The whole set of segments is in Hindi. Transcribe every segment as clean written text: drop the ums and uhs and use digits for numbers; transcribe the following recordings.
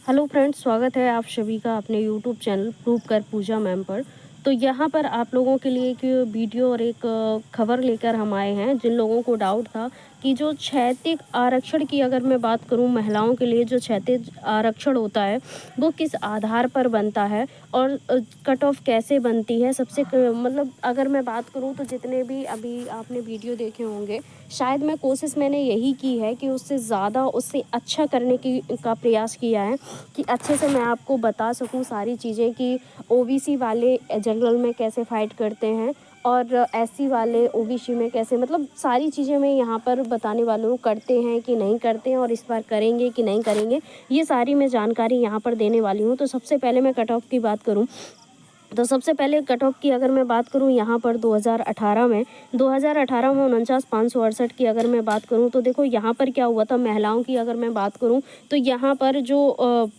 हेलो फ्रेंड्स, स्वागत है आप सभी का अपने यूट्यूब चैनल प्रूव कर पूजा मैम पर। तो यहाँ पर आप लोगों के लिए एक वीडियो और एक खबर लेकर हम आए हैं। जिन लोगों को डाउट था कि जो क्षैतिज आरक्षण की अगर मैं बात करूँ, महिलाओं के लिए जो क्षैतिज आरक्षण होता है वो किस आधार पर बनता है और कट ऑफ कैसे बनती है। मतलब अगर मैं बात करूँ तो जितने भी अभी आपने वीडियो देखे होंगे, शायद मैंने यही की है कि उससे ज़्यादा उससे अच्छा करने की का प्रयास किया है कि अच्छे से मैं आपको बता सकूं सारी चीज़ें कि ओबीसी वाले जनरल में कैसे फ़ाइट करते हैं और एससी वाले ओबीसी में कैसे, मतलब सारी चीज़ें मैं यहाँ पर बताने वाली हूँ, करते हैं कि नहीं करते हैं और इस बार करेंगे कि नहीं करेंगे, ये सारी मैं जानकारी यहाँ पर देने वाली हूँ। तो सबसे पहले मैं कट ऑफ की बात करूँ तो सबसे पहले कट ऑफ की अगर मैं बात करूं यहाँ पर 2018 में 49,568 की अगर मैं बात करूं तो देखो यहाँ पर क्या हुआ था। महिलाओं की अगर मैं बात करूं तो यहाँ पर जो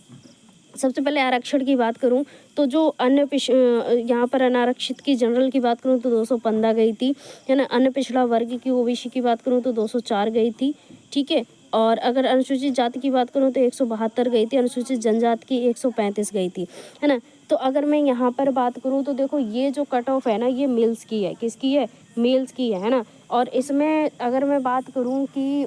सबसे पहले आरक्षण की बात करूं तो जो यहाँ पर अनारक्षित की जनरल की बात करूं तो 215 गई थी, है ना। अन्य पिछड़ा वर्ग की ओबीसी की बात करूं तो 204 गई थी, ठीक है। और अगर अनुसूचित जाति की बात करूं तो 172 गई थी, अनुसूचित जनजाति की 135 गई थी, है ना। तो अगर मैं यहाँ पर बात करूँ तो देखो ये जो कट ऑफ है ना, ये मेल्स की है। किसकी है? मेल्स की है ना। और इसमें अगर मैं बात करूँ कि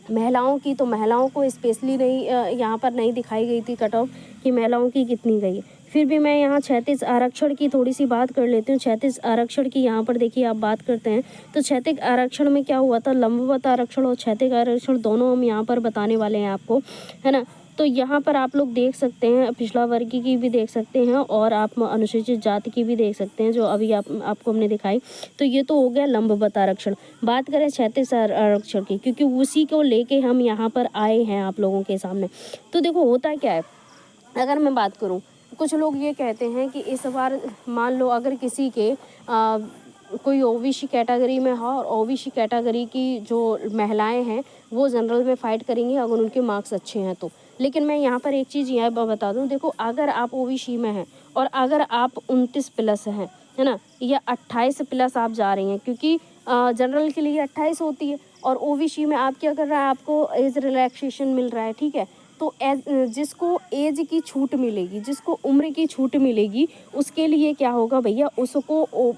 महिलाओं की, तो महिलाओं को स्पेशली नहीं यहाँ पर नहीं दिखाई गई थी कट ऑफ कि महिलाओं की कितनी गई है। फिर भी मैं यहाँ क्षैतिज आरक्षण की थोड़ी सी बात कर लेती हूँ। क्षैतिज आरक्षण की यहाँ पर देखिए आप बात करते हैं तो क्षैतिज आरक्षण में क्या हुआ था, लंबवत आरक्षण और क्षैतिज आरक्षण दोनों हम यहाँ पर बताने वाले हैं आपको, है ना। तो यहाँ पर आप लोग देख सकते हैं, पिछड़ा वर्ग की भी देख सकते हैं और आप अनुसूचित जाति की भी देख सकते हैं जो अभी आपको हमने दिखाई। तो ये तो हो गया लंबवत आरक्षण। बात करें क्षैतिज आरक्षण की, क्योंकि उसी को लेके हम यहाँ पर आए हैं आप लोगों के सामने। तो देखो होता क्या है, अगर मैं बात करूँ, कुछ लोग ये कहते हैं कि इस बार मान लो अगर किसी के कोई ओबीसी कैटेगरी में हो और ओबीसी कैटेगरी की जो महिलाएं हैं वो जनरल में फ़ाइट करेंगी अगर उनके मार्क्स अच्छे हैं तो। लेकिन मैं यहाँ पर एक चीज़ यह बता दूँ, देखो अगर आप ओबीसी में हैं और अगर आप 29 प्लस हैं, है ना, या 28 प्लस आप जा रही हैं, क्योंकि जनरल के लिए 28 होती है और ओबीसी में आप क्या कर रहा है, आपको एज रिलैक्सेशन मिल रहा है, ठीक है। तो जिसको एज की छूट मिलेगी, जिसको उम्र की छूट मिलेगी, उसके लिए क्या होगा भैया, उसको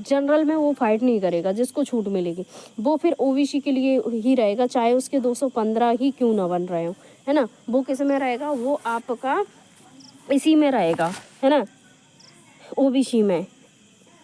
जनरल में वो फाइट नहीं करेगा। जिसको छूट मिलेगी वो फिर ओबीसी के लिए ही रहेगा, चाहे उसके 215 ही क्यों ना बन रहे हो, है ना। वो किस में रहेगा, वो आपका इसी में रहेगा, है ना, ओबीसी में,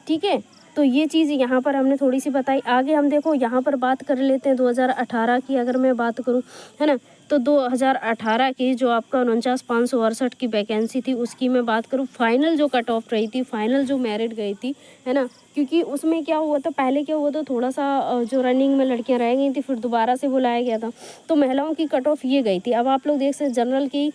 ठीक है। तो ये चीज़ यहाँ पर हमने थोड़ी सी बताई। आगे हम देखो यहाँ पर बात कर लेते हैं 2018 की अगर मैं बात करूँ, है ना। तो 2018 की जो आपका 49,568 की वैकेंसी थी उसकी मैं बात करूँ, फाइनल जो कट ऑफ रही थी, फाइनल जो मेरिट गई थी, है ना। क्योंकि उसमें क्या हुआ था, पहले क्या हुआ था, थोड़ा सा जो रनिंग में लड़कियाँ रह गई थी, फिर दोबारा से बुलाया गया था, तो महिलाओं की कट ऑफ ये गई थी। अब आप लोग देख सकते जनरल की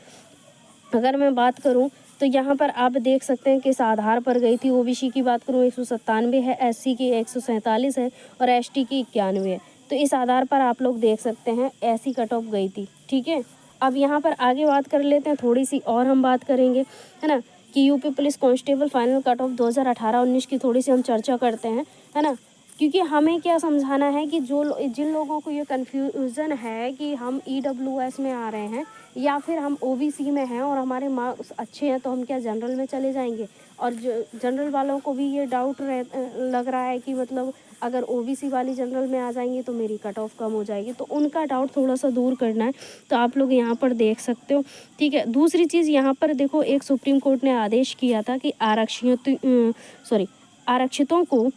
अगर मैं बात करूं तो यहाँ पर आप देख सकते हैं किस आधार पर गई थी। ओबीसी की बात करूं 197 है, एससी की 147 है और एसटी की 91 है। तो इस आधार पर आप लोग देख सकते हैं ऐसी कट ऑफ गई थी, ठीक है। अब यहाँ पर आगे बात कर लेते हैं, थोड़ी सी और हम बात करेंगे, है ना, कि UP police constable final cut off 2018-19 की थोड़ी सी हम चर्चा करते हैं, है ना। क्योंकि हमें क्या समझाना है कि जिन लोगों को ये कन्फ्यूज़न है कि हम ईडब्ल्यूएस में आ रहे हैं या फिर हम ओबीसी में हैं और हमारे मार्क्स अच्छे हैं तो हम क्या जनरल में चले जाएंगे। और जो जनरल वालों को भी ये डाउट लग रहा है कि मतलब अगर ओबीसी वाली जनरल में आ जाएंगी तो मेरी कट ऑफ कम हो जाएगी, तो उनका डाउट थोड़ा सा दूर करना है। तो आप लोग यहाँ पर देख सकते हो, ठीक है। दूसरी चीज़ यहाँ पर देखो, एक सुप्रीम कोर्ट ने आदेश किया था कि आरक्षितों को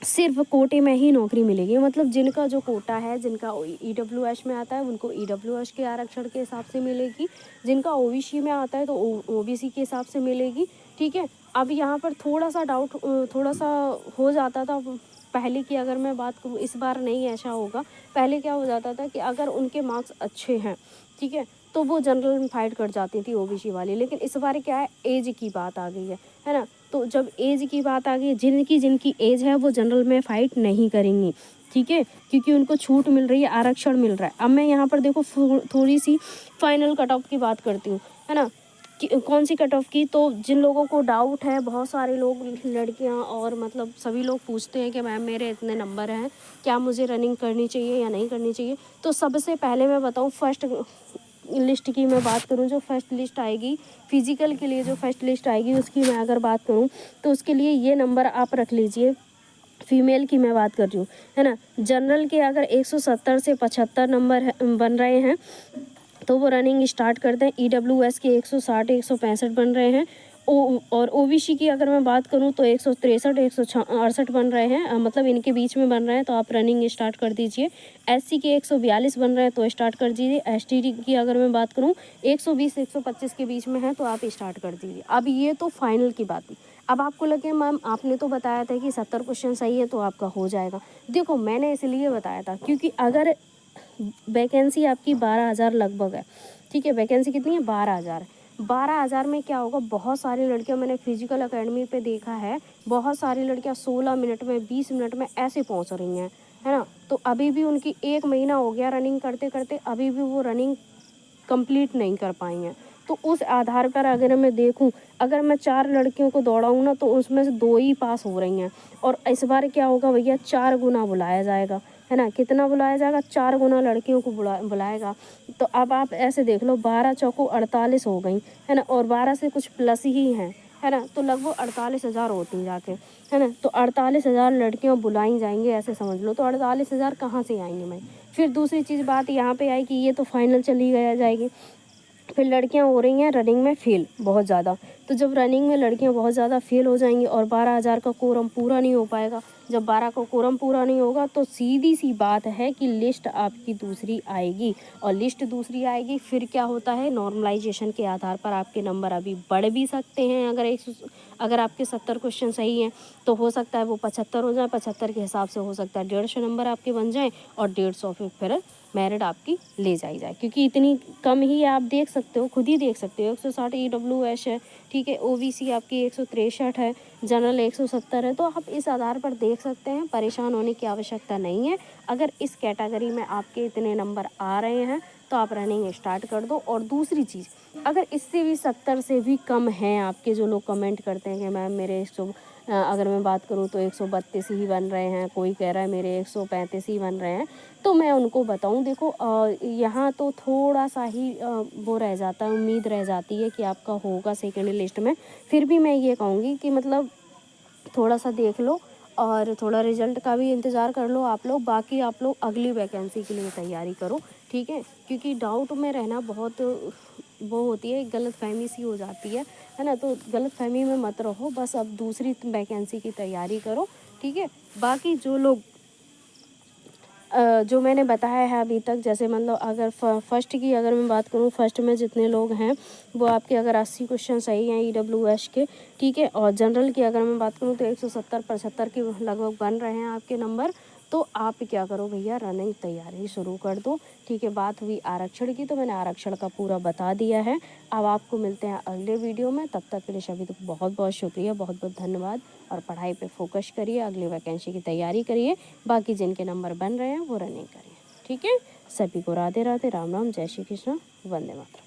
सिर्फ कोटे में ही नौकरी मिलेगी। मतलब जिनका जो कोटा है, जिनका ईडब्ल्यूएस में आता है उनको ईडब्ल्यूएस के आरक्षण के हिसाब से मिलेगी, जिनका ओबीसी में आता है तो ओबीसी के हिसाब से मिलेगी, ठीक है। अब यहाँ पर थोड़ा सा डाउट थोड़ा सा हो जाता था पहले की अगर मैं बात करूँ, इस बार नहीं ऐसा होगा। पहले क्या हो जाता था कि अगर उनके मार्क्स अच्छे हैं, ठीक है, तो वो जनरल में फाइट कर जाती थी ओबीसी वाली। लेकिन इस बार क्या है, एज की बात आ गई है ना। तो जब एज की बात आ गई, जिनकी जिनकी एज है वो जनरल में फाइट नहीं करेंगी, ठीक है, क्योंकि उनको छूट मिल रही है, आरक्षण मिल रहा है। अब मैं यहाँ पर देखो थोड़ी सी फाइनल कट ऑफ की बात करती हूँ, है ना, कि कौन सी कट ऑफ की। तो जिन लोगों को डाउट है, बहुत सारे लोग, लड़कियां और मतलब सभी लोग पूछते हैं कि मैम मेरे इतने नंबर हैं, क्या मुझे रनिंग करनी चाहिए या नहीं करनी चाहिए। तो सबसे पहले मैं बताऊँ, लिस्ट की मैं बात करूँ, जो फर्स्ट लिस्ट आएगी फिजिकल के लिए, जो फर्स्ट लिस्ट आएगी उसकी मैं अगर बात करूँ तो उसके लिए ये नंबर आप रख लीजिए। फीमेल की मैं बात कर रही हूँ, है ना। जनरल के अगर 170 से 75 नंबर बन रहे हैं तो वो रनिंग स्टार्ट करते हैं। EWS के 160 165 बन रहे हैं। और OBC की अगर मैं बात करूं तो 163 168 बन रहे हैं, मतलब इनके बीच में बन रहे हैं, तो आप रनिंग स्टार्ट कर दीजिए। SC के 142 बन रहे हैं तो स्टार्ट कर दीजिए। ST की अगर मैं बात करूं 120 125 के बीच में है तो आप स्टार्ट कर दीजिए। अब ये तो फाइनल की बात थी। अब आपको लगे मैम आपने तो बताया था कि 70 क्वेश्चन सही है तो आपका हो जाएगा। देखो मैंने इसलिए बताया था क्योंकि अगर वैकेंसी आपकी 12,000 लगभग है, ठीक है। वैकेंसी कितनी है? 12,000। 12,000 में क्या होगा, बहुत सारी लड़कियां मैंने फिजिकल एकेडमी पे देखा है, बहुत सारी लड़कियां 16 मिनट में 20 मिनट में ऐसे पहुंच रही हैं, है ना। तो अभी भी उनकी 1 महीना हो गया रनिंग करते करते, अभी भी वो रनिंग कंप्लीट नहीं कर पाई हैं। तो उस आधार पर अगर मैं देखूं, अगर मैं 4 लड़कियों को दौड़ाऊं ना तो उसमें से 2 ही पास हो रही हैं। और इस बार क्या होगा भैया, 4 गुना बुलाया जाएगा, है ना। कितना बुलाया जाएगा? 4 गुना लड़कियों को बुलाएगा। तो अब आप ऐसे देख लो, 12 चौको 48 हो गई, है ना। और 12 से कुछ प्लस ही हैं, है ना। तो लगभग 48,000 होती जाके, है ना। तो 48,000 लड़कियां बुलाई जाएंगी, ऐसे समझ लो। तो 48,000 कहाँ से आएंगे मैं? फिर दूसरी चीज़ बात यहाँ पे आई कि ये तो फाइनल चली गया जाएगी। फिर लड़कियां हो रही हैं रनिंग में फेल बहुत ज़्यादा। तो जब रनिंग में लड़कियां बहुत ज़्यादा फेल हो जाएंगी और 12,000 का कोरम पूरा नहीं हो पाएगा, जब 12 का कोरम पूरा नहीं होगा तो सीधी सी बात है कि लिस्ट आपकी दूसरी आएगी। और लिस्ट दूसरी आएगी, फिर क्या होता है, नॉर्मलाइजेशन के आधार पर आपके नंबर अभी बढ़ भी सकते हैं। अगर आपके 70 क्वेश्चन सही हैं तो हो सकता है वो 75 हो जाए। 75 के हिसाब से हो सकता है 150 नंबर आपके बन जाएँ और 150 फिर मेरिट आपकी ले जाई जाए, क्योंकि इतनी कम ही आप देख सकते हो, खुद ही देख सकते हो। 160 EWS है, ठीक है। OBC आपकी 163 है, जनरल 170 है। तो आप इस आधार पर देख सकते हैं, परेशान होने की आवश्यकता नहीं है। अगर इस कैटेगरी में आपके इतने नंबर आ रहे हैं तो आप रनिंग स्टार्ट कर दो। और दूसरी चीज़, अगर इससे भी 70 से भी कम हैं आपके, जो लोग कमेंट करते हैं कि मैम मेरे अगर मैं बात करूँ तो 132 ही बन रहे हैं, कोई कह रहा है मेरे 135 ही बन रहे हैं, तो मैं उनको बताऊं, देखो यहाँ तो थोड़ा सा ही वो रह जाता है, उम्मीद रह जाती है कि आपका होगा सेकेंड लिस्ट में। फिर भी मैं ये कहूँगी कि मतलब थोड़ा सा देख लो और थोड़ा रिजल्ट का भी इंतज़ार कर लो आप लोग। बाकी आप लोग अगली वैकेंसी के लिए तैयारी करो, ठीक है। क्योंकि डाउट में रहना बहुत वो होती है, गलतफहमी सी हो जाती है ना। तो गलतफहमी में मत रहो, बस अब दूसरी वैकेंसी की तैयारी करो, ठीक है। बाकी जो लोग जो मैंने बताया है अभी तक, जैसे मतलब अगर फर्स्ट की अगर मैं बात करूँ, फर्स्ट में जितने लोग हैं वो आपके अगर 80 क्वेश्चन सही हैं EWS के, ठीक है। और जनरल की अगर मैं बात करूँ तो 170 75 के लगभग बन रहे हैं आपके नंबर। तो आप क्या करो भैया, रनिंग तैयारी शुरू कर दो, ठीक है। बात हुई आरक्षण की, तो मैंने आरक्षण का पूरा बता दिया है। अब आपको मिलते हैं अगले वीडियो में, तब तक के लिए सभी को बहुत बहुत शुक्रिया, बहुत बहुत धन्यवाद। और पढ़ाई पे फोकस करिए, अगली वैकेंसी की तैयारी करिए। बाकी जिनके नंबर बन रहे हैं वो रनिंग करिए, ठीक है। सभी को राधे राधे, राम राम, जय श्री कृष्ण, वंदे मातरम।